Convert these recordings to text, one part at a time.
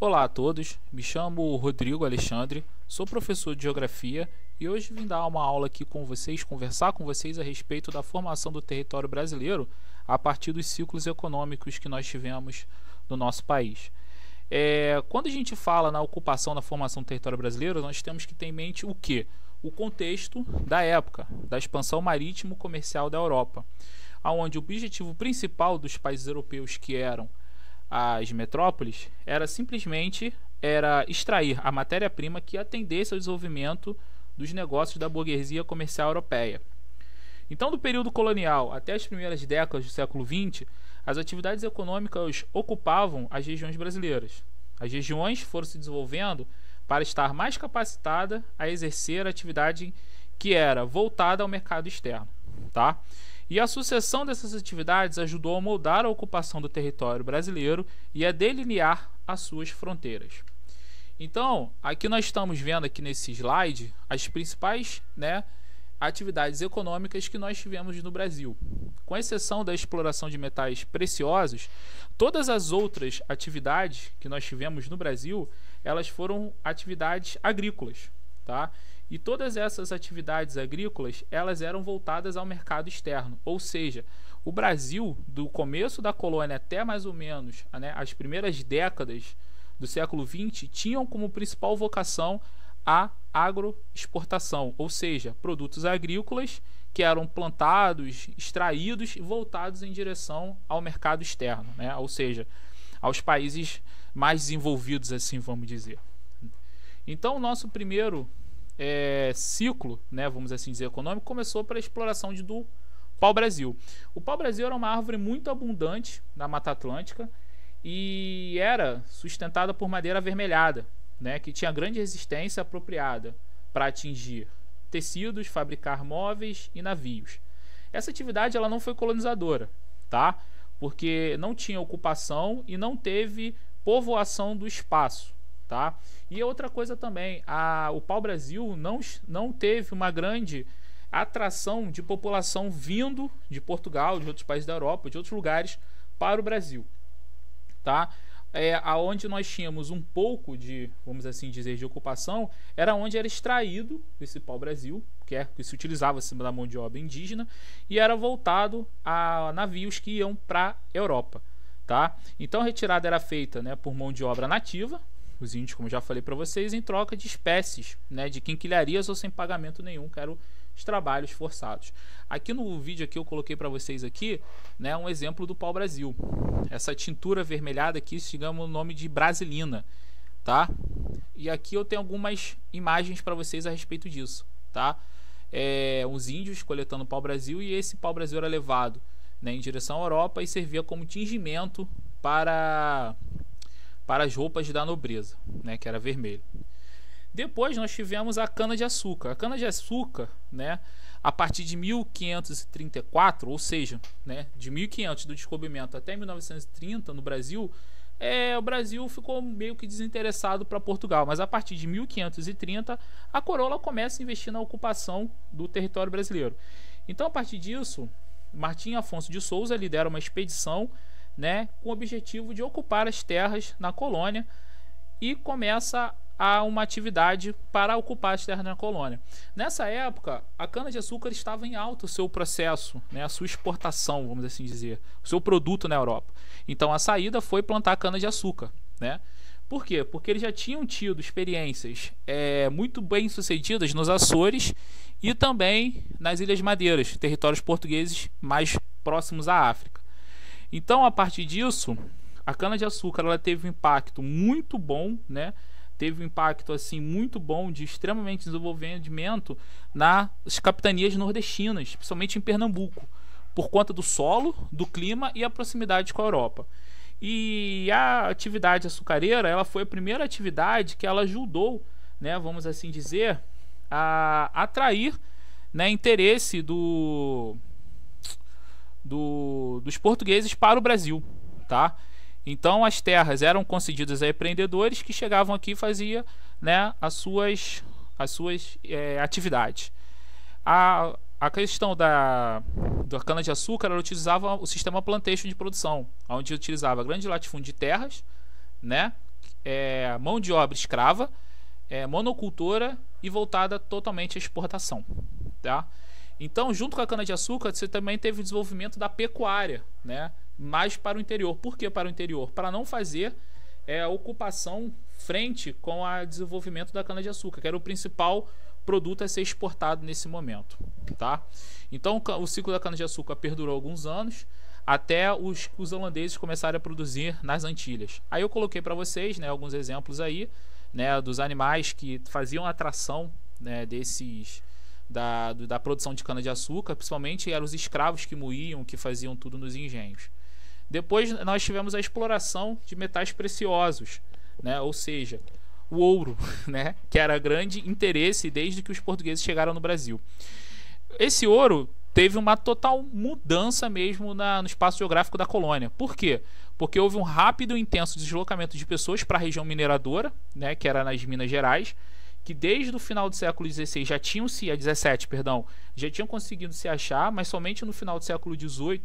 Olá a todos, me chamo Rodrigo Alexandre, sou professor de Geografia e hoje vim dar uma aula aqui com vocês, conversar com vocês a respeito da formação do território brasileiro a partir dos ciclos econômicos que nós tivemos no nosso país. Quando a gente fala na ocupação, na formação do território brasileiro, nós temos que ter em mente o quê? O contexto da época, da expansão marítimo-comercial da Europa, onde o objetivo principal dos países europeus, que eram as metrópoles, era simplesmente extrair a matéria-prima que atendesse ao desenvolvimento dos negócios da burguesia comercial europeia. Então, do período colonial até as primeiras décadas do século XX, as atividades econômicas ocupavam as regiões brasileiras. As regiões foram se desenvolvendo para estar mais capacitada a exercer a atividade que era voltada ao mercado externo, tá? E a sucessão dessas atividades ajudou a moldar a ocupação do território brasileiro e a delinear as suas fronteiras. Então, aqui nós estamos vendo aqui nesse slide as principais, atividades econômicas que nós tivemos no Brasil. Com exceção da exploração de metais preciosos, todas as outras atividades que nós tivemos no Brasil, elas foram atividades agrícolas, tá? E todas essas atividades agrícolas, elas eram voltadas ao mercado externo, ou seja, o Brasil, do começo da colônia até mais ou menos as primeiras décadas do século XX, tinham como principal vocação a agroexportação, ou seja, produtos agrícolas que eram plantados, extraídos e voltados em direção ao mercado externo, ou seja, aos países mais desenvolvidos, assim vamos dizer. Então, o nosso primeiro ciclo, vamos assim dizer, econômico, começou pela exploração do pau-brasil. O pau-brasil era uma árvore muito abundante na Mata Atlântica e era sustentada por madeira avermelhada, que tinha grande resistência apropriada para atingir tecidos, fabricar móveis e navios. Essa atividade ela não foi colonizadora, tá? Porque não tinha ocupação e não teve povoação do espaço. Tá? E outra coisa também, o pau-brasil não teve uma grande atração de população vindo de Portugal, de outros países da Europa, de outros lugares para o Brasil. Tá? Aonde nós tínhamos um pouco de, vamos assim dizer, de ocupação, era onde era extraído esse pau-brasil, que se utilizava acima da mão de obra indígena, e era voltado a navios que iam para a Europa. Tá? Então a retirada era feita por mão de obra nativa, os índios, como já falei para vocês, em troca de espécies, de quinquilharias ou sem pagamento nenhum, que eram os trabalhos forçados. Aqui no vídeo aqui eu coloquei para vocês aqui, um exemplo do pau-brasil. Essa tintura avermelhada aqui, digamos o nome de brasilina, tá? E aqui eu tenho algumas imagens para vocês a respeito disso, tá? Os índios coletando pau-brasil, e esse pau-brasil era levado em direção à Europa e servia como tingimento para as roupas da nobreza, que era vermelho. Depois nós tivemos a cana-de-açúcar. A cana-de-açúcar, a partir de 1534, ou seja, de 1500 do descobrimento até 1930 no Brasil, o Brasil ficou meio que desinteressado para Portugal, mas a partir de 1530 a coroa começa a investir na ocupação do território brasileiro. Então, a partir disso, Martim Afonso de Souza lidera uma expedição com o objetivo de ocupar as terras na colônia e começa uma atividade para ocupar as terras na colônia. Nessa época, a cana-de-açúcar estava em alta o seu processo, a sua exportação, vamos assim dizer, o seu produto na Europa. Então a saída foi plantar cana-de-açúcar. Por quê? Porque eles já tinham tido experiências muito bem sucedidas nos Açores e também nas Ilhas Madeiras, territórios portugueses mais próximos à África. Então, a partir disso, a cana-de-açúcar ela teve um impacto muito bom, teve um impacto assim muito bom de extremamente desenvolvimento nas capitanias nordestinas, principalmente em Pernambuco, por conta do solo, do clima e a proximidade com a Europa. E a atividade açucareira, ela foi a primeira atividade que ela ajudou, vamos assim dizer, a atrair interesse dos portugueses para o Brasil, tá? Então as terras eram concedidas a empreendedores que chegavam aqui e faziam as suas atividades. A questão da cana-de-açúcar, ela utilizava o sistema plantation de produção, onde utilizava grande latifúndio de terras, mão de obra escrava, monocultura e voltada totalmente à exportação, tá? Então, junto com a cana-de-açúcar, você também teve o desenvolvimento da pecuária, né? Mais para o interior. Por que para o interior? Para não fazer a ocupação frente com o desenvolvimento da cana-de-açúcar, que era o principal produto a ser exportado nesse momento, tá? Então, o ciclo da cana-de-açúcar perdurou alguns anos, até os holandeses começarem a produzir nas Antilhas. Aí eu coloquei para vocês, né, alguns exemplos aí, né, dos animais que faziam atração, né, da produção de cana-de-açúcar, principalmente eram os escravos que moíam, que faziam tudo nos engenhos. Depois nós tivemos a exploração de metais preciosos, né, ou seja, o ouro, né, que era grande interesse desde que os portugueses chegaram no Brasil. Esse ouro teve uma total mudança mesmo no espaço geográfico da colônia. Por quê? Porque houve um rápido e intenso deslocamento de pessoas para a região mineradora, né, que era nas Minas Gerais, que desde o final do século XVI já tinham conseguido se achar, mas somente no final do século XVIII,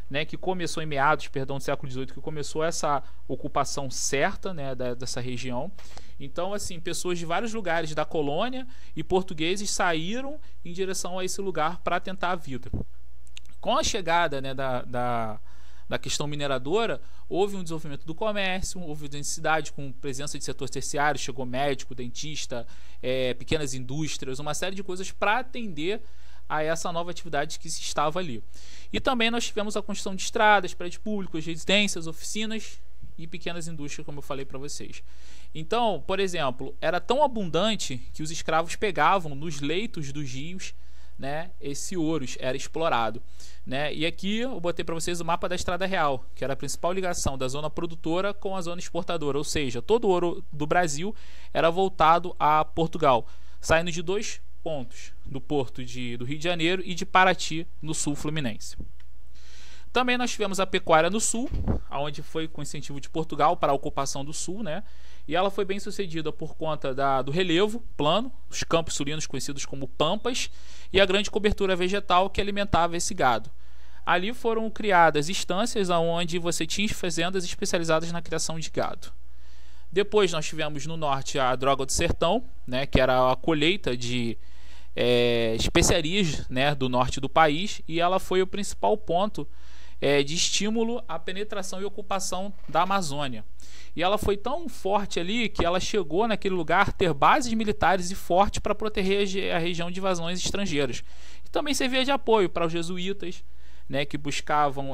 né, que começou em meados, do século XVIII, que começou essa ocupação certa, né, dessa região. Então, assim, pessoas de vários lugares da colônia e portugueses saíram em direção a esse lugar para tentar a vida. Com a chegada, né, da questão mineradora, houve um desenvolvimento do comércio, houve densidade com presença de setores terciários, chegou médico, dentista, pequenas indústrias, uma série de coisas para atender a essa nova atividade que se estava ali. E também nós tivemos a construção de estradas, prédios públicos, residências, oficinas e pequenas indústrias, como eu falei para vocês. Então, por exemplo, era tão abundante que os escravos pegavam nos leitos dos rios, né, esse ouro era explorado, né? E aqui eu botei para vocês o mapa da Estrada Real, que era a principal ligação da zona produtora com a zona exportadora, ou seja, todo o ouro do Brasil era voltado a Portugal, saindo de dois pontos, do porto do Rio de Janeiro e de Paraty, no sul fluminense. Também nós tivemos a pecuária no sul, onde foi com incentivo de Portugal para a ocupação do sul, né? E ela foi bem sucedida por conta do relevo plano, os campos sulinos conhecidos como pampas, e a grande cobertura vegetal que alimentava esse gado. Ali foram criadas estâncias onde você tinha fazendas especializadas na criação de gado. Depois nós tivemos no norte a droga do sertão, né, que era a colheita de especiarias, né, do norte do país, e ela foi o principal ponto de estímulo à penetração e ocupação da Amazônia. E ela foi tão forte ali que ela chegou naquele lugar a ter bases militares e forte para proteger a região de invasões estrangeiras. E também servia de apoio para os jesuítas, né, que buscavam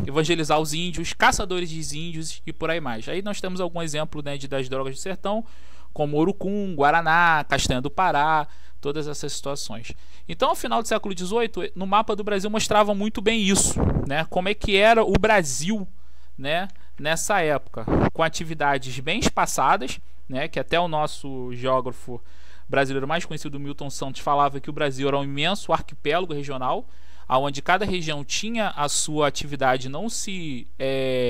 evangelizar os índios, caçadores de índios e por aí mais. Aí nós temos algum exemplo, né, das drogas do sertão, como Urucum, Guaraná, Castanha do Pará, todas essas situações. Então, ao final do século XVIII, no mapa do Brasil mostrava muito bem isso, né, como é que era o Brasil, né, nessa época, com atividades bem espaçadas, né, que até o nosso geógrafo brasileiro mais conhecido, Milton Santos, falava que o Brasil era um imenso arquipélago regional, onde cada região tinha a sua atividade, não se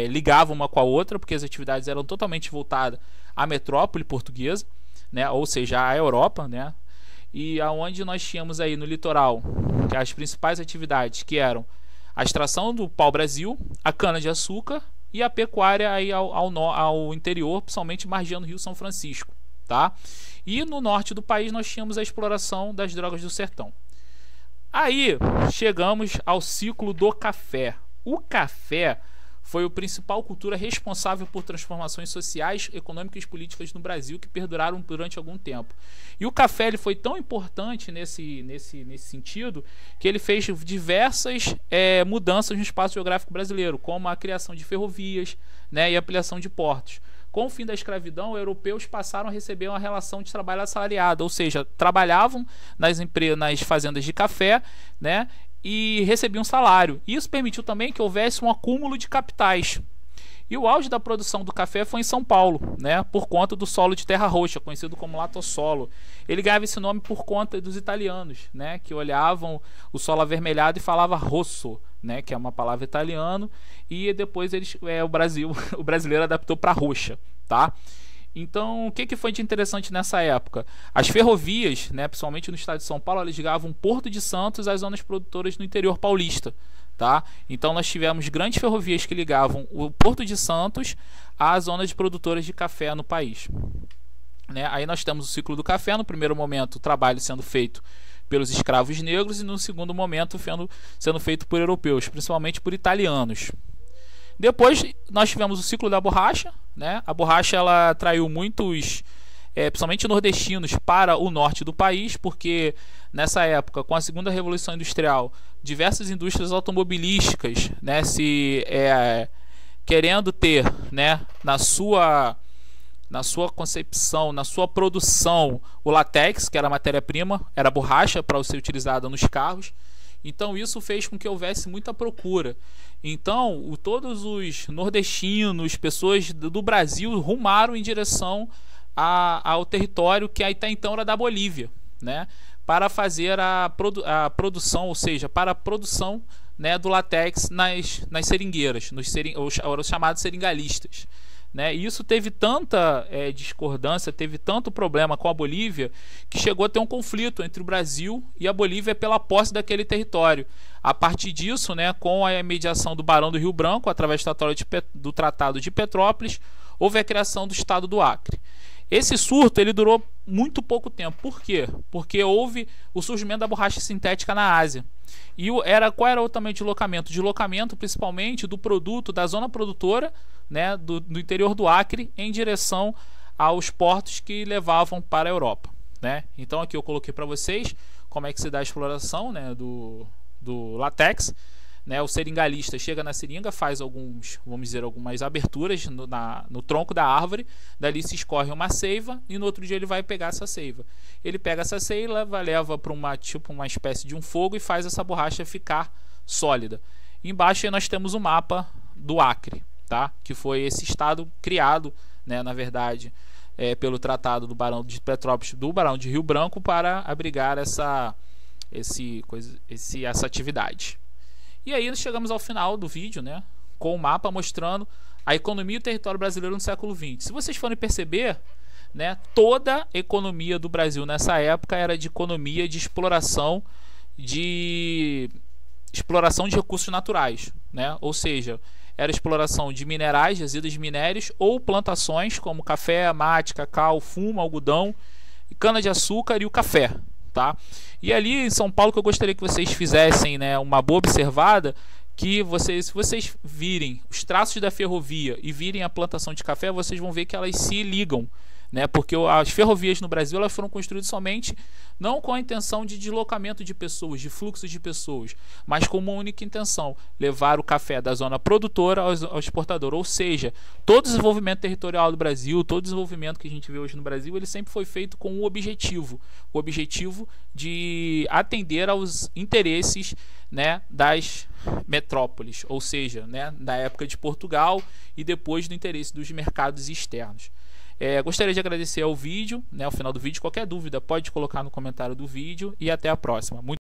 ligava uma com a outra, porque as atividades eram totalmente voltadas à metrópole portuguesa, né, ou seja, à Europa, né, e aonde nós tínhamos aí no litoral que as principais atividades, que eram a extração do pau-brasil, a cana-de-açúcar e a pecuária aí ao interior, principalmente margeando o Rio São Francisco, tá? E no norte do país nós tínhamos a exploração das drogas do sertão. Aí chegamos ao ciclo do café. O café foi a principal cultura responsável por transformações sociais, econômicas e políticas no Brasil que perduraram durante algum tempo. E o café ele foi tão importante nesse sentido que ele fez diversas mudanças no espaço geográfico brasileiro, como a criação de ferrovias, né, e a ampliação de portos. Com o fim da escravidão, europeus passaram a receber uma relação de trabalho assalariado, ou seja, trabalhavam nas fazendas de café, né, e recebiam salário. Isso permitiu também que houvesse um acúmulo de capitais. E o auge da produção do café foi em São Paulo, né, por conta do solo de terra roxa, conhecido como latossolo. Ele ganhava esse nome por conta dos italianos, né, que olhavam o solo avermelhado e falavam rosso, né, que é uma palavra italiana, e depois o brasileiro adaptou para roxa, tá? Então, o que foi de interessante nessa época? As ferrovias, né, principalmente no estado de São Paulo, elas ligavam Porto de Santos às zonas produtoras no interior paulista, tá? Então nós tivemos grandes ferrovias que ligavam o Porto de Santos à zona de produtoras de café no país, né? Aí nós temos o ciclo do café. No primeiro momento, o trabalho sendo feito pelos escravos negros, e no segundo momento sendo feito por europeus, principalmente por italianos. Depois nós tivemos o ciclo da borracha, né? A borracha ela atraiu muitos, principalmente nordestinos, para o norte do país, porque nessa época, com a segunda revolução industrial, diversas indústrias automobilísticas, né, querendo ter, né, na sua concepção, na sua produção, o látex, que era a matéria-prima, era a borracha para ser utilizada nos carros. Então isso fez com que houvesse muita procura. Então todos os nordestinos, pessoas do Brasil, rumaram em direção ao território que até então era da Bolívia, né, para fazer a produção, ou seja, para a produção, né, do látex nas seringueiras, os chamados seringalistas, né? E isso teve tanta discordância, teve tanto problema com a Bolívia, que chegou a ter um conflito entre o Brasil e a Bolívia pela posse daquele território. A partir disso, né, com a mediação do Barão do Rio Branco, através do Tratado de Petrópolis, houve a criação do Estado do Acre. Esse surto ele durou muito pouco tempo. Por quê? Porque houve o surgimento da borracha sintética na Ásia. E qual era o tamanho de deslocamento? Deslocamento principalmente do produto da zona produtora, né, do interior do Acre, em direção aos portos que levavam para a Europa, né? Então aqui eu coloquei para vocês como é que se dá a exploração, né, do látex, né? O seringalista chega na seringa, faz algumas aberturas no tronco da árvore, dali se escorre uma seiva, e no outro dia ele vai pegar essa seiva. Ele pega essa seiva, leva para uma espécie de um fogo e faz essa borracha ficar sólida. Embaixo aí nós temos o mapa do Acre, tá? Que foi esse estado criado, né, na verdade, pelo Tratado do Barão de Petrópolis, do Barão de Rio Branco, para abrigar essa atividade. E aí nós chegamos ao final do vídeo, né, com o mapa mostrando a economia e o território brasileiro no século XX. Se vocês forem perceber, né, toda a economia do Brasil nessa época era de economia de exploração de recursos naturais, né? Ou seja, era exploração de minerais, resíduos de minérios, ou plantações como café, mate, cacau, fumo, algodão, cana-de-açúcar e o café, tá? E ali em São Paulo, que eu gostaria que vocês fizessem, né, uma boa observada, que se vocês virem os traços da ferrovia e virem a plantação de café, vocês vão ver que elas se ligam, né? Porque as ferrovias no Brasil elas foram construídas somente não com a intenção de deslocamento de pessoas, de fluxo de pessoas, mas com uma única intenção: levar o café da zona produtora ao exportador. Ou seja, todo o desenvolvimento territorial do Brasil, todo o desenvolvimento que a gente vê hoje no Brasil, ele sempre foi feito com o objetivo de atender aos interesses, né, das metrópoles, ou seja, né, da época de Portugal e depois do interesse dos mercados externos. Gostaria de agradecer ao vídeo, né, ao final do vídeo. Qualquer dúvida pode colocar no comentário do vídeo, e até a próxima.